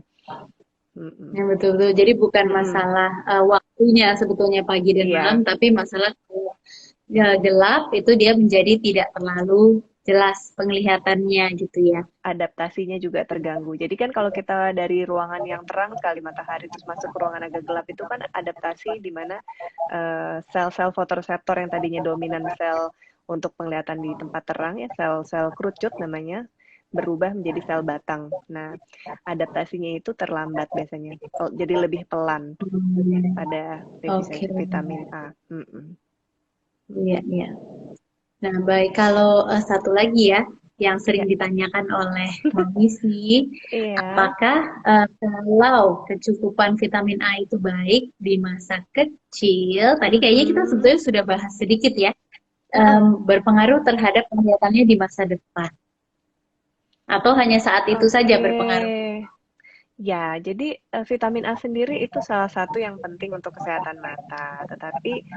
Ya, betul-betul. Jadi bukan Mm-mm. masalah waktunya sebetulnya pagi dan malam, Iya, tapi masalah gelap itu dia menjadi tidak terlalu jelas penglihatannya gitu ya. adaptasinya juga terganggu. Jadi kan kalau kita dari ruangan yang terang sekali matahari terus masuk ke ruangan agak gelap itu kan adaptasi di mana sel-sel fotoreseptor yang tadinya dominan sel untuk penglihatan di tempat terang ya, sel-sel kerucut namanya, berubah menjadi sel batang. Nah, adaptasinya itu terlambat biasanya. Jadi lebih pelan pada Oke, defisiensi vitamin A. Mm-mm. iya, iya. Nah, baik. Kalau satu lagi ya, yang sering Ya, ditanyakan oleh Mami sih, iya. apakah kalau kecukupan vitamin A itu baik di masa kecil, tadi kayaknya kita Mm-mm. sebetulnya sudah bahas sedikit ya, Heeh. berpengaruh terhadap penglihatannya di masa depan, atau hanya saat itu saja Oke. berpengaruh? Ya, jadi vitamin A sendiri itu salah satu yang penting untuk kesehatan mata, tetapi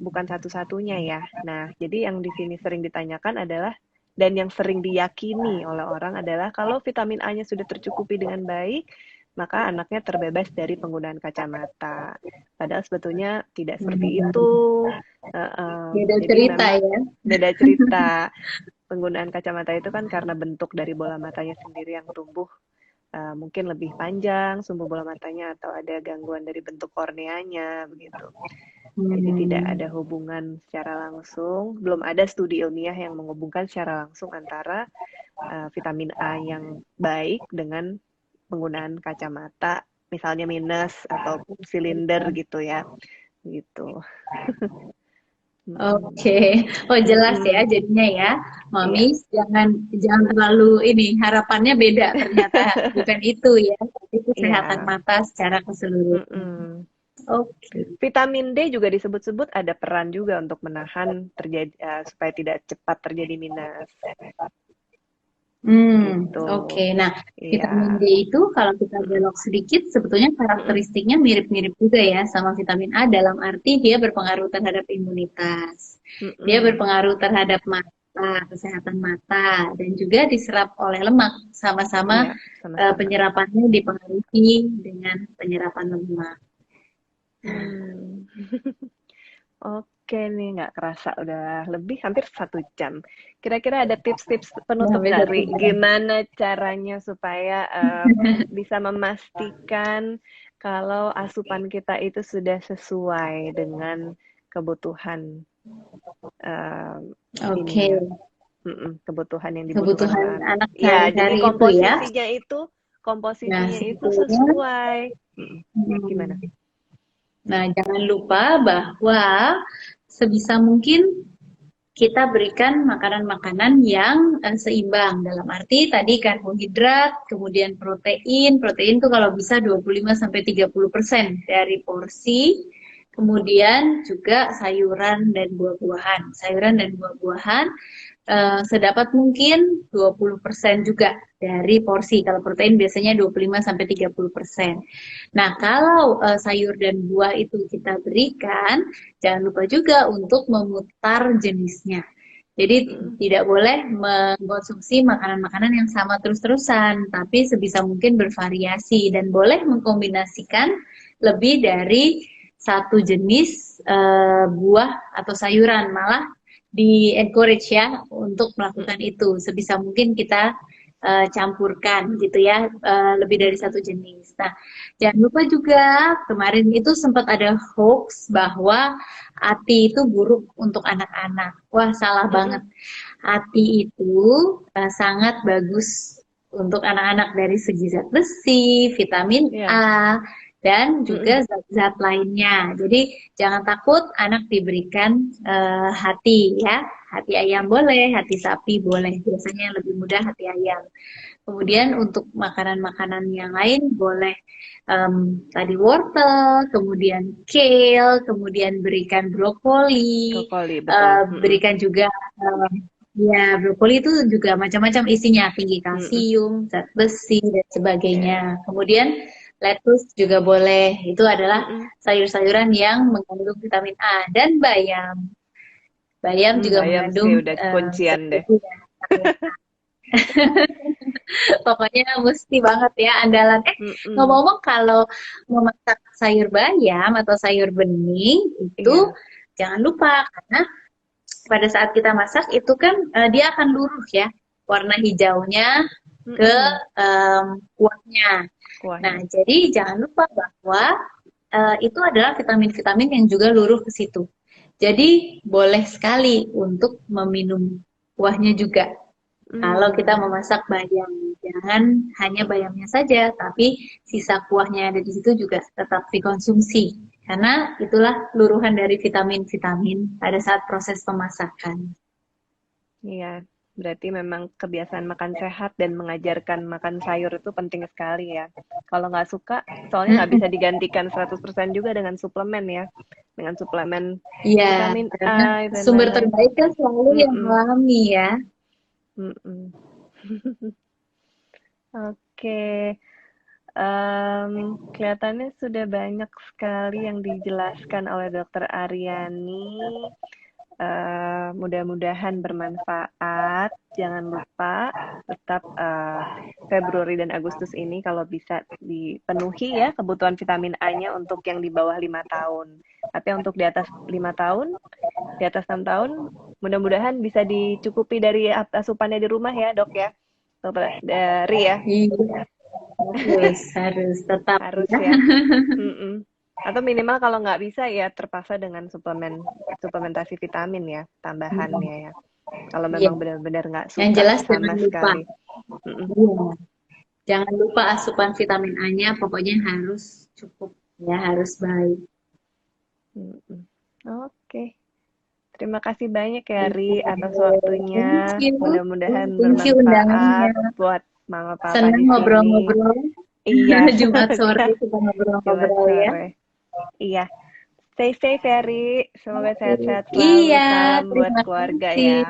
bukan satu-satunya ya. Nah, jadi yang di sini sering ditanyakan adalah dan yang sering diyakini oleh orang adalah kalau vitamin A-nya sudah tercukupi dengan baik, maka anaknya terbebas dari penggunaan kacamata. Padahal sebetulnya tidak seperti Hmm, itu. beda Jadi cerita memang ya. beda cerita. Penggunaan kacamata itu kan karena bentuk dari bola matanya sendiri yang tumbuh mungkin lebih panjang sumbu bola matanya atau ada gangguan dari bentuk korneanya begitu. Jadi tidak Hmm, ada hubungan secara langsung, belum ada studi ilmiah yang menghubungkan secara langsung antara vitamin A yang baik dengan penggunaan kacamata, misalnya minus atau silinder gitu ya, gitu. Mm-mm. Oke, oh jelas ya Mm-mm. jadinya ya, Mami Iya. jangan jangan terlalu ini harapannya beda ternyata bukan itu ya, tapi kesehatan Iya. mata secara keseluruhan. Mm-mm. Oke. Vitamin D juga disebut-sebut ada peran juga untuk menahan terjadi supaya tidak cepat terjadi minus gitu. Oke. Nah, Iya. vitamin D itu kalau kita Mm-mm. belok sedikit, sebetulnya Mm-mm. karakteristiknya mirip-mirip juga ya sama vitamin A dalam arti dia berpengaruh terhadap imunitas, dia Mm-mm. berpengaruh terhadap mata, kesehatan mata, dan juga diserap oleh lemak. Sama-sama Iya, sama-sama. penyerapannya dipengaruhi dengan penyerapan lemak. Hmm. Oke nih, nggak kerasa udah lebih hampir 1 jam. Kira-kira ada tips-tips Udah penutup habis nggak, satu Ri? jam. Gimana caranya supaya bisa memastikan kalau asupan kita itu sudah sesuai dengan kebutuhan eh, Oke, ininya, kebutuhan yang dibutuhkan kebutuhan oleh anak. anak Ya, jadi sehari-hari itu ya. Nah, komposisinya itu sebetulnya sesuai. Gimana? hmm, nah, jangan lupa bahwa sebisa mungkin kita berikan makanan-makanan yang seimbang. Dalam arti tadi karbohidrat, kemudian protein. Protein itu kalau bisa 25-30% dari porsi. Kemudian juga sayuran dan buah-buahan. Sayuran dan buah-buahan sedapat mungkin 20% juga dari porsi. Kalau protein biasanya 25-30%. Nah, kalau sayur dan buah itu kita berikan, jangan lupa juga untuk memutar jenisnya. Jadi Mm-mm. tidak boleh mengkonsumsi makanan-makanan yang sama terus-terusan, tapi sebisa mungkin bervariasi dan boleh mengkombinasikan lebih dari satu jenis buah atau sayuran. Malah di encourage ya untuk melakukan Mm-mm. itu sebisa mungkin kita campurkan gitu ya lebih dari Mm-mm. satu jenis. Nah, jangan lupa juga kemarin itu sempat ada hoax bahwa ATI itu buruk untuk anak-anak. Wah, salah banget. Mm-mm. ATI itu sangat bagus untuk anak-anak dari segi zat besi, vitamin Ya. A, dan Mm-mm. juga zat-zat lainnya. Jadi jangan takut anak diberikan hati ya. Hati ayam boleh, hati sapi boleh. Biasanya yang lebih mudah hati ayam. Kemudian untuk makanan-makanan yang lain boleh tadi wortel, kemudian kale, kemudian berikan brokoli, Brokoli, betul. Mm-mm. berikan juga ya brokoli itu juga macam-macam isinya, tinggi Mm-mm. kalsium, zat besi dan sebagainya. Ya. Kemudian lettuce juga boleh. Itu adalah Mm-mm. sayur-sayuran yang mengandung vitamin A dan bayam. Bayam juga Bayam sih mengandung udah kuncian zat deh. besi dan vitamin. Pokoknya mesti banget ya andalan. Mm-mm. Ngomong-ngomong kalau memasak sayur bayam atau sayur bening itu Iya. jangan lupa karena pada saat kita masak itu kan dia akan luruh ya warna hijaunya ke Mm-mm. kuahnya. Nah, Kuahnya. jadi jangan lupa bahwa itu adalah vitamin-vitamin yang juga luruh ke situ. Jadi boleh sekali untuk meminum kuahnya juga. Kalau kita Mm. memasak bayam, jangan hanya bayamnya saja, tapi sisa kuahnya yang ada di situ juga tetap dikonsumsi. Karena itulah luruhan dari vitamin-vitamin pada saat proses pemasakan. Iya, berarti memang kebiasaan makan sehat dan mengajarkan makan sayur itu penting sekali ya. Kalau nggak suka, soalnya nggak bisa Mm-mm. digantikan 100% juga dengan suplemen ya. Dengan suplemen Iya, vitamin karena A dan sumber lain-lain. terbaik kan selalu yang Mm-mm, alami ya. mm-mm. Oke, kelihatannya sudah banyak sekali yang dijelaskan oleh Dokter Aryani. Mudah-mudahan bermanfaat. Jangan lupa tetap Februari dan Agustus ini kalau bisa dipenuhi ya kebutuhan vitamin A-nya untuk yang di bawah 5 tahun. Tapi untuk di atas 5 tahun, di atas 6 tahun, mudah-mudahan bisa dicukupi dari asupannya di rumah ya, Dok ya. Dari ya, Iya, harus tetap harus ya. ya. Mm-mm. Atau minimal kalau nggak bisa ya terpaksa dengan suplementasi vitamin ya, tambahannya ya. Kalau Iya, memang benar-benar nggak yang suka jelas jangan sama lupa. sekali. Mm-mm. Iya, jangan lupa asupan vitamin A-nya pokoknya harus cukup ya, harus baik. Mm-mm. Oke, terima kasih banyak ya Ri atas Thank waktunya. you. Mudah-mudahan Thank you bermanfaat undangannya. buat mama papa Senang di sini. ngobrol-ngobrol. Iya, Jumat sore semoga kita Jumat ngobrol-ngobrol ya. sore. Iya, stay safe ya Ri. Semoga sehat-sehat selalu. Iya, Salam buat terima keluarga kasih. ya.